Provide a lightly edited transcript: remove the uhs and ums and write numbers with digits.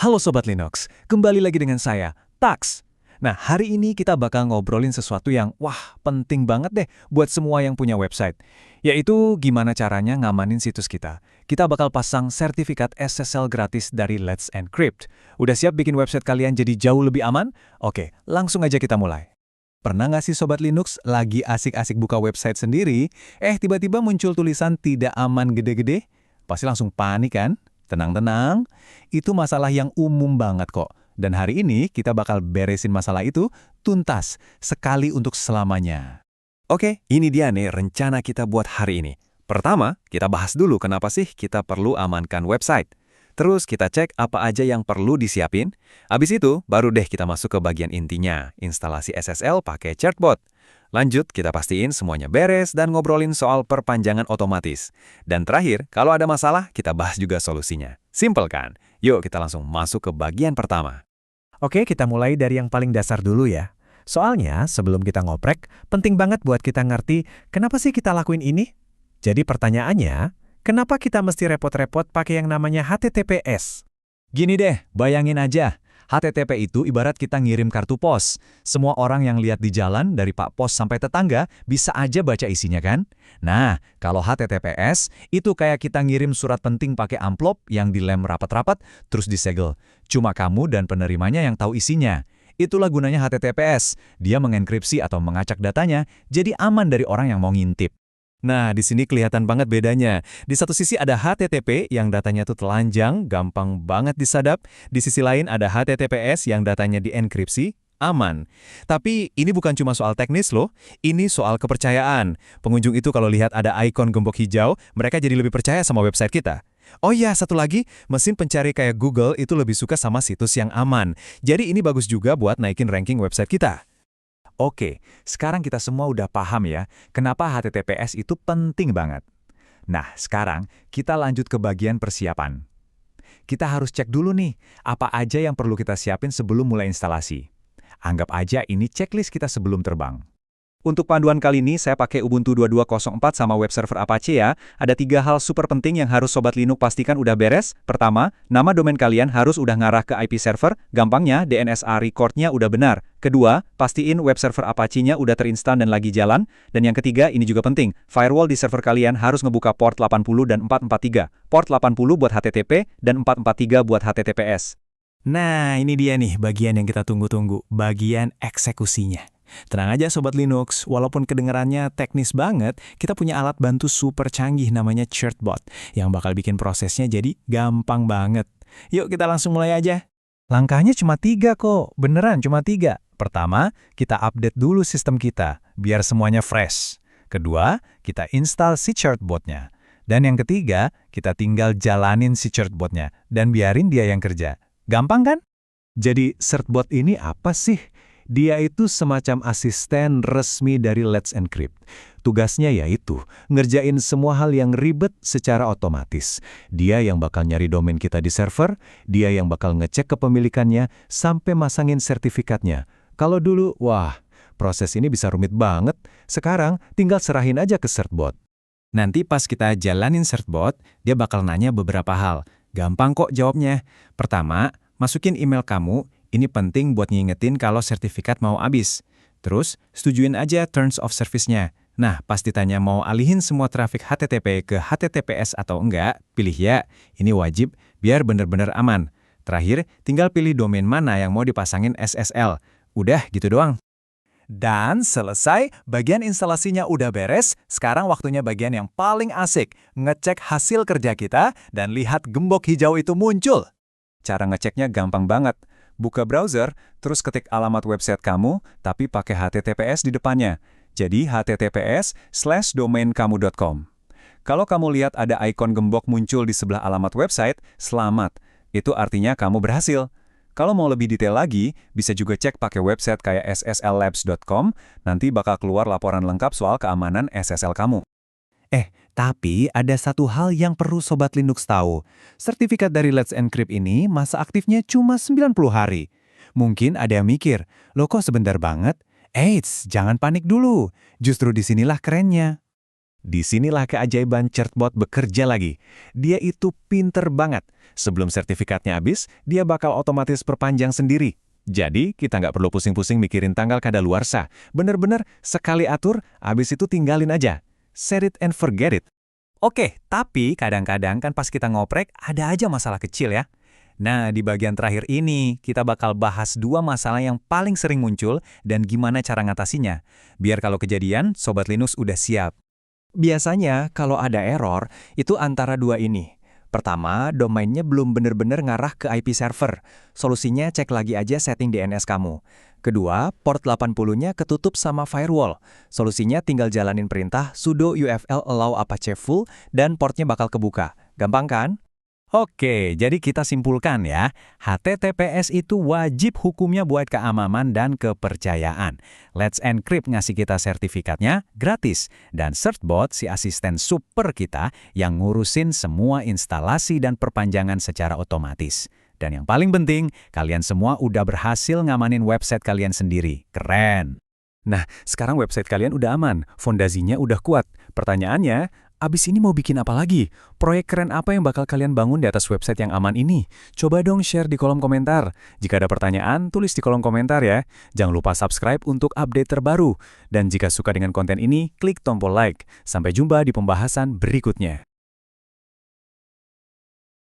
Halo Sobat Linux, kembali lagi dengan saya, Tax. Nah, hari ini kita bakal ngobrolin sesuatu yang, penting banget deh buat semua yang punya website. Yaitu gimana caranya ngamanin situs kita. Kita bakal pasang sertifikat SSL gratis dari Let's Encrypt. Udah siap bikin website kalian jadi jauh lebih aman? Oke, langsung aja kita mulai. Pernah nggak sih Sobat Linux lagi asik-asik buka website sendiri, tiba-tiba muncul tulisan tidak aman gede-gede? Pasti langsung panik kan? Tenang-tenang, itu masalah yang umum banget kok. Dan hari ini kita bakal beresin masalah itu tuntas, sekali untuk selamanya. Oke, ini dia nih rencana kita buat hari ini. Pertama, kita bahas dulu kenapa sih kita perlu amankan website. Terus kita cek apa aja yang perlu disiapin. Habis itu, baru deh kita masuk ke bagian intinya, instalasi SSL pakai Certbot. Lanjut, kita pastiin semuanya beres dan ngobrolin soal perpanjangan otomatis. Dan terakhir, kalau ada masalah, kita bahas juga solusinya. Simple kan? Yuk kita langsung masuk ke bagian pertama. Oke, kita mulai dari yang paling dasar dulu ya. Soalnya, sebelum kita ngoprek, penting banget buat kita ngerti kenapa sih kita lakuin ini? Jadi pertanyaannya, kenapa kita mesti repot-repot pakai yang namanya HTTPS? Gini deh, bayangin aja. HTTP itu ibarat kita ngirim kartu pos. Semua orang yang lihat di jalan dari Pak Pos sampai tetangga bisa aja baca isinya kan? Nah, kalau HTTPS itu kayak kita ngirim surat penting pakai amplop yang dilem rapat-rapat terus disegel. Cuma kamu dan penerimanya yang tahu isinya. Itulah gunanya HTTPS. Dia mengenkripsi atau mengacak datanya jadi aman dari orang yang mau ngintip. Nah, di sini kelihatan banget bedanya. Di satu sisi ada HTTP yang datanya tuh telanjang, gampang banget disadap. Di sisi lain ada HTTPS yang datanya dienkripsi, aman. Tapi ini bukan cuma soal teknis loh, ini soal kepercayaan. Pengunjung itu kalau lihat ada ikon gembok hijau, mereka jadi lebih percaya sama website kita. Oh iya, satu lagi, mesin pencari kayak Google itu lebih suka sama situs yang aman. Jadi ini bagus juga buat naikin ranking website kita. Oke, sekarang kita semua udah paham ya, kenapa HTTPS itu penting banget. Nah, sekarang kita lanjut ke bagian persiapan. Kita harus cek dulu nih, apa aja yang perlu kita siapin sebelum mulai instalasi. Anggap aja ini checklist kita sebelum terbang. Untuk panduan kali ini, saya pakai Ubuntu 2204 sama web server Apache ya. Ada 3 hal super penting yang harus Sobat Linux pastikan udah beres. Pertama, nama domain kalian harus udah ngarah ke IP server. Gampangnya, DNS record-nya udah benar. Kedua, pastiin web server Apache-nya udah terinstal dan lagi jalan. Dan yang ketiga, ini juga penting. Firewall di server kalian harus ngebuka port 80 dan 443. Port 80 buat HTTP dan 443 buat HTTPS. Nah, ini dia nih bagian yang kita tunggu-tunggu. Bagian eksekusinya. Tenang aja Sobat Linux, walaupun kedengarannya teknis banget, kita punya alat bantu super canggih namanya Certbot, yang bakal bikin prosesnya jadi gampang banget. Yuk kita langsung mulai aja. Langkahnya cuma 3 kok, beneran cuma 3. Pertama, kita update dulu sistem kita, biar semuanya fresh. Kedua, kita install si Certbot-nya. Dan yang ketiga, kita tinggal jalanin si Certbot-nya, dan biarin dia yang kerja. Gampang kan? Jadi Certbot ini apa sih? Dia itu semacam asisten resmi dari Let's Encrypt. Tugasnya yaitu ngerjain semua hal yang ribet secara otomatis. Dia yang bakal nyari domain kita di server, dia yang bakal ngecek kepemilikannya, sampai masangin sertifikatnya. Kalau dulu, proses ini bisa rumit banget. Sekarang tinggal serahin aja ke Certbot. Nanti pas kita jalanin Certbot, dia bakal nanya beberapa hal. Gampang kok jawabnya. Pertama, masukin email kamu. Ini penting buat ngingetin kalau sertifikat mau habis. Terus, setujuin aja terms of service-nya. Nah, pas ditanya mau alihin semua trafik HTTP ke HTTPS atau enggak, pilih ya. Ini wajib biar bener-bener aman. Terakhir, tinggal pilih domain mana yang mau dipasangin SSL. Udah gitu doang. Dan selesai, bagian instalasinya udah beres. Sekarang waktunya bagian yang paling asik. Ngecek hasil kerja kita dan lihat gembok hijau itu muncul. Cara ngeceknya gampang banget. Buka browser, terus ketik alamat website kamu, tapi pakai HTTPS di depannya. Jadi https://domainkamu.com. Kalau kamu lihat ada ikon gembok muncul di sebelah alamat website, selamat. Itu artinya kamu berhasil. Kalau mau lebih detail lagi, bisa juga cek pakai website kayak sslabs.com, nanti bakal keluar laporan lengkap soal keamanan SSL kamu. Tapi ada satu hal yang perlu Sobat Linux tahu. Sertifikat dari Let's Encrypt ini masa aktifnya cuma 90 hari. Mungkin ada yang mikir, loh kok sebentar banget? Eits, jangan panik dulu. Justru disinilah kerennya. Disinilah keajaiban Certbot bekerja lagi. Dia itu pinter banget. Sebelum sertifikatnya habis, dia bakal otomatis perpanjang sendiri. Jadi, kita nggak perlu pusing-pusing mikirin tanggal kadaluarsa. Bener-bener, sekali atur, habis itu tinggalin aja. Set it and forget it. Oke, tapi kadang-kadang kan pas kita ngoprek, ada aja masalah kecil ya. Nah, di bagian terakhir ini, kita bakal bahas 2 masalah yang paling sering muncul dan gimana cara ngatasinya. Biar kalau kejadian, Sobat Linux udah siap. Biasanya, kalau ada error, itu antara 2 ini. Pertama, domainnya belum benar-benar ngarah ke IP server. Solusinya cek lagi aja setting DNS kamu. Kedua, port 80-nya ketutup sama firewall. Solusinya tinggal jalanin perintah sudo ufl allow apache full dan portnya bakal kebuka. Gampang kan? Oke, jadi kita simpulkan ya, HTTPS itu wajib hukumnya buat keamanan dan kepercayaan. Let's Encrypt ngasih kita sertifikatnya gratis, dan Certbot si asisten super kita yang ngurusin semua instalasi dan perpanjangan secara otomatis. Dan yang paling penting, kalian semua udah berhasil ngamanin website kalian sendiri. Keren! Nah, sekarang website kalian udah aman, fondasinya udah kuat. Pertanyaannya, abis ini mau bikin apa lagi? Proyek keren apa yang bakal kalian bangun di atas website yang aman ini? Coba dong share di kolom komentar. Jika ada pertanyaan, tulis di kolom komentar ya. Jangan lupa subscribe untuk update terbaru. Dan jika suka dengan konten ini, klik tombol like. Sampai jumpa di pembahasan berikutnya.